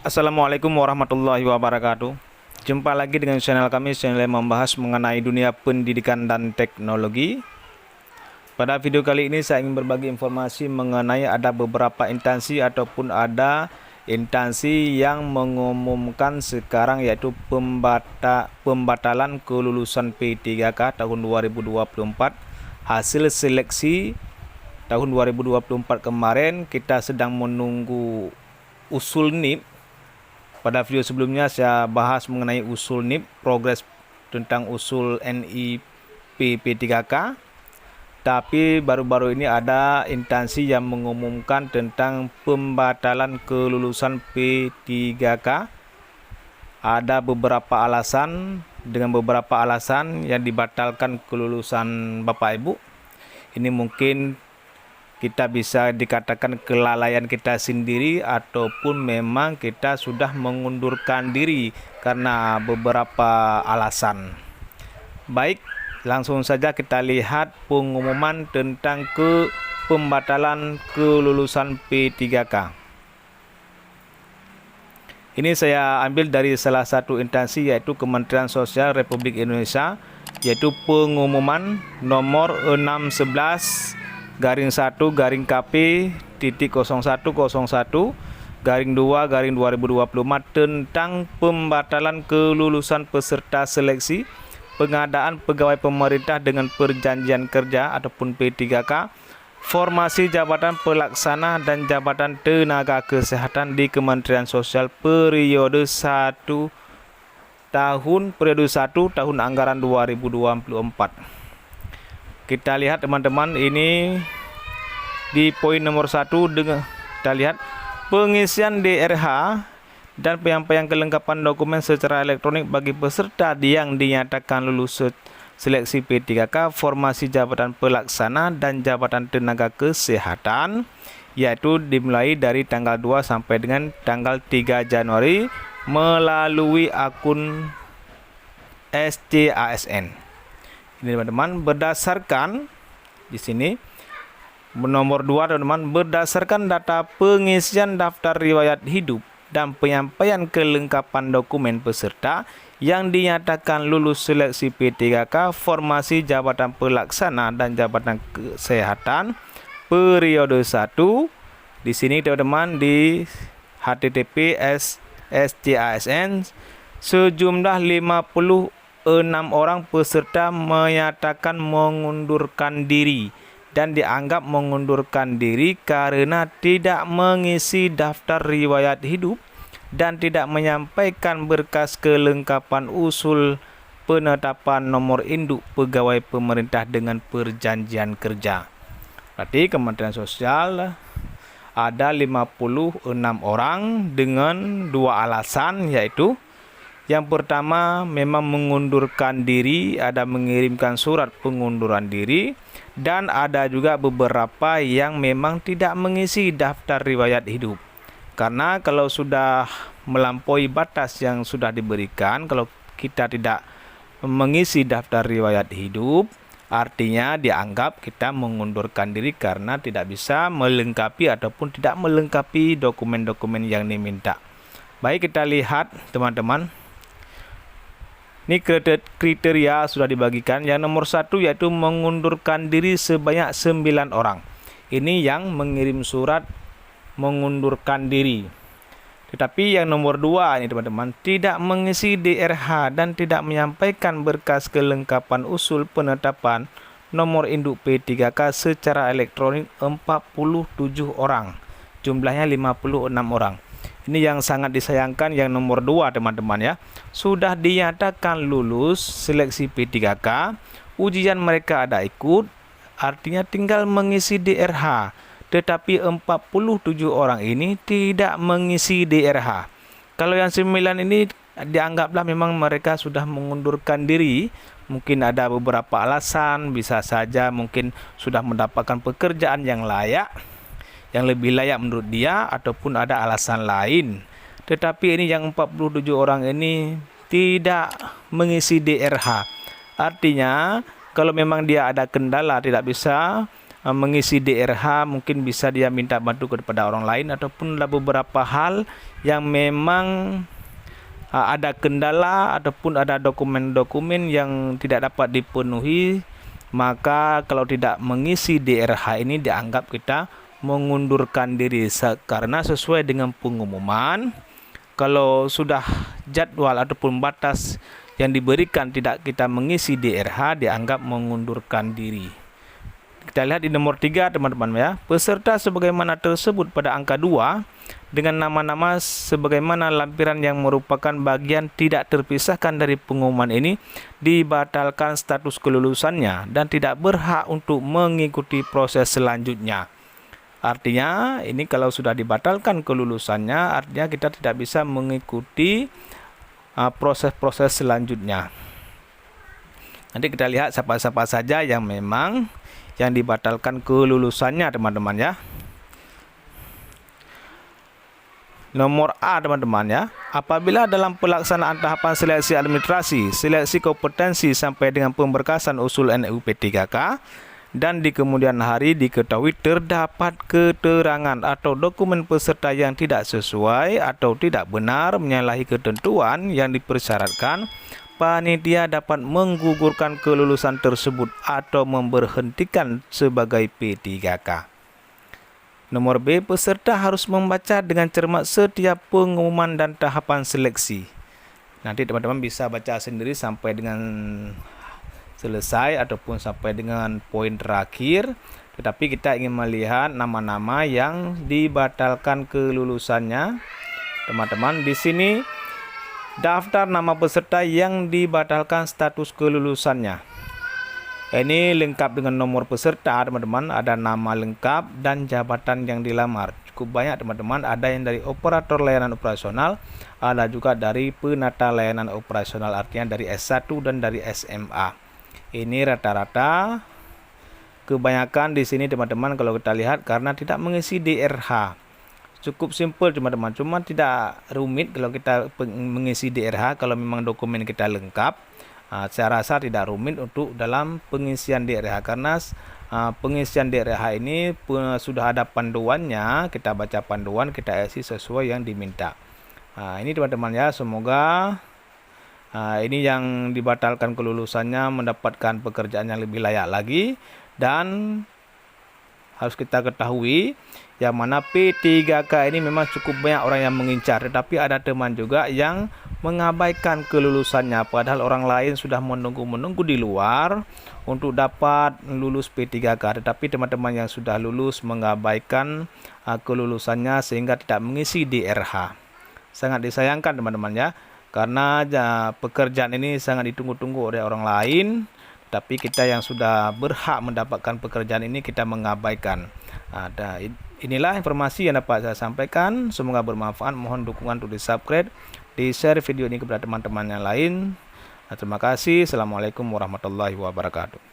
Assalamualaikum warahmatullahi wabarakatuh. Jumpa lagi dengan channel kami, channel yang membahas mengenai dunia pendidikan dan teknologi. Pada video kali ini saya ingin berbagi informasi mengenai ada beberapa instansi ataupun ada instansi yang mengumumkan sekarang, yaitu pembatalan kelulusan P3K tahun 2024. Hasil seleksi tahun 2024 kemarin kita sedang menunggu usul NIP. Pada video sebelumnya saya bahas mengenai usul NIP, progres tentang usul NIP P3K. Tapi baru-baru ini ada instansi yang mengumumkan tentang pembatalan kelulusan P3K. Ada beberapa alasan, dengan beberapa alasan yang dibatalkan kelulusan Bapak Ibu. Ini mungkin kita bisa dikatakan kelalaian kita sendiri ataupun memang kita sudah mengundurkan diri karena beberapa alasan. Baik, langsung saja kita lihat pengumuman tentang pembatalan kelulusan P3K. Ini saya ambil dari salah satu instansi, yaitu Kementerian Sosial Republik Indonesia, yaitu pengumuman nomor 611 garing 1 garing KP titik 0101 garing 2 garing 2025 tentang pembatalan kelulusan peserta seleksi pengadaan pegawai pemerintah dengan perjanjian kerja ataupun P3K, formasi jabatan pelaksana dan jabatan tenaga kesehatan di Kementerian Sosial periode 1 tahun anggaran 2024. Kita lihat teman-teman, ini di poin nomor 1 dengan kita lihat pengisian DRH dan penyampaian kelengkapan dokumen secara elektronik bagi peserta yang dinyatakan lulus seleksi P3K, formasi jabatan pelaksana dan jabatan tenaga kesehatan, yaitu dimulai dari tanggal 2 sampai dengan tanggal 3 Januari melalui akun SCASN. Ini teman-teman, berdasarkan di sini nomor 2 teman-teman, berdasarkan data pengisian daftar riwayat hidup dan penyampaian kelengkapan dokumen peserta yang dinyatakan lulus seleksi P3K, formasi jabatan pelaksana dan jabatan kesehatan periode 1. Di sini teman-teman di https SCASN sejumlah 56 orang peserta menyatakan mengundurkan diri dan dianggap mengundurkan diri karena tidak mengisi daftar riwayat hidup dan tidak menyampaikan berkas kelengkapan usul penetapan nomor induk pegawai pemerintah dengan perjanjian kerja. Berarti Kementerian Sosial ada 56 orang dengan dua alasan, yaitu yang pertama memang mengundurkan diri, ada mengirimkan surat pengunduran diri, dan ada juga beberapa yang memang tidak mengisi daftar riwayat hidup. Karena kalau sudah melampaui batas yang sudah diberikan, kalau kita tidak mengisi daftar riwayat hidup, artinya dianggap kita mengundurkan diri karena tidak bisa melengkapi ataupun tidak melengkapi dokumen-dokumen yang diminta. Baik, kita lihat teman-teman. Ini kriteria sudah dibagikan. Yang nomor 1 yaitu mengundurkan diri sebanyak 9 orang. Ini yang mengirim surat mengundurkan diri. Tetapi yang nomor 2 ini teman-teman, tidak mengisi DRH dan tidak menyampaikan berkas kelengkapan usul penetapan nomor induk P3K secara elektronik 47 orang. Jumlahnya 56 orang. Ini yang sangat disayangkan yang nomor 2 teman-teman ya. Sudah dinyatakan lulus seleksi P3K, ujian mereka ada ikut, artinya tinggal mengisi DRH. Tetapi 47 orang ini tidak mengisi DRH. Kalau yang 9 ini dianggaplah memang mereka sudah mengundurkan diri. Mungkin ada beberapa alasan, bisa saja mungkin sudah mendapatkan pekerjaan yang layak, yang lebih layak menurut dia, ataupun ada alasan lain. Tetapi ini yang 47 orang ini tidak mengisi DRH. Artinya kalau memang dia ada kendala tidak bisa mengisi DRH, mungkin bisa dia minta bantu kepada orang lain, ataupun ada beberapa hal yang memang ada kendala ataupun ada dokumen-dokumen yang tidak dapat dipenuhi, maka kalau tidak mengisi DRH ini dianggap kita mengundurkan diri, karena sesuai dengan pengumuman kalau sudah jadwal ataupun batas yang diberikan tidak kita mengisi DRH dianggap mengundurkan diri. Kita lihat di nomor 3 teman-teman ya. Peserta sebagaimana tersebut pada angka 2 dengan nama-nama sebagaimana lampiran yang merupakan bagian tidak terpisahkan dari pengumuman ini dibatalkan status kelulusannya dan tidak berhak untuk mengikuti proses selanjutnya. Artinya ini kalau sudah dibatalkan kelulusannya, artinya kita tidak bisa mengikuti proses-proses selanjutnya. Nanti kita lihat siapa-siapa saja yang memang yang dibatalkan kelulusannya teman-teman ya. Nomor A teman-teman ya. Apabila dalam pelaksanaan tahapan seleksi administrasi, seleksi kompetensi sampai dengan pemberkasan usul NUP3K dan di kemudian hari diketahui terdapat keterangan atau dokumen peserta yang tidak sesuai atau tidak benar menyalahi ketentuan yang dipersyaratkan, panitia dapat menggugurkan kelulusan tersebut atau memberhentikan sebagai P3K. Nomor B, peserta harus membaca dengan cermat setiap pengumuman dan tahapan seleksi. Nanti teman-teman bisa baca sendiri sampai dengan selesai ataupun sampai dengan poin terakhir. Tetapi kita ingin melihat nama-nama yang dibatalkan kelulusannya. Teman-teman, di sini daftar nama peserta yang dibatalkan status kelulusannya. Ini lengkap dengan nomor peserta teman-teman, ada nama lengkap dan jabatan yang dilamar. Cukup banyak teman-teman, ada yang dari operator layanan operasional, ada juga dari penata layanan operasional, artinya dari S1 dan dari SMA. Ini rata-rata kebanyakan di sini teman-teman kalau kita lihat karena tidak mengisi DRH. Cukup simpel teman-teman, cuma tidak rumit kalau kita mengisi DRH kalau memang dokumen kita lengkap. Saya rasa tidak rumit untuk dalam pengisian DRH karena pengisian DRH ini sudah ada panduannya, kita baca panduan, kita isi sesuai yang diminta. Ini teman-teman ya, semoga ini yang dibatalkan kelulusannya mendapatkan pekerjaan yang lebih layak lagi. Dan harus kita ketahui yang mana P3K ini memang cukup banyak orang yang mengincar, tetapi ada teman juga yang mengabaikan kelulusannya padahal orang lain sudah menunggu di luar untuk dapat lulus P3K, tetapi teman-teman yang sudah lulus mengabaikan kelulusannya sehingga tidak mengisi DRH. Sangat disayangkan teman-teman ya, karena pekerjaan ini sangat ditunggu-tunggu oleh orang lain, tapi kita yang sudah berhak mendapatkan pekerjaan ini kita mengabaikan. Inilah informasi yang dapat saya sampaikan, semoga bermanfaat. Mohon dukungan untuk di subscribe, di share video ini kepada teman-teman yang lain. Terima kasih. Assalamualaikum warahmatullahi wabarakatuh.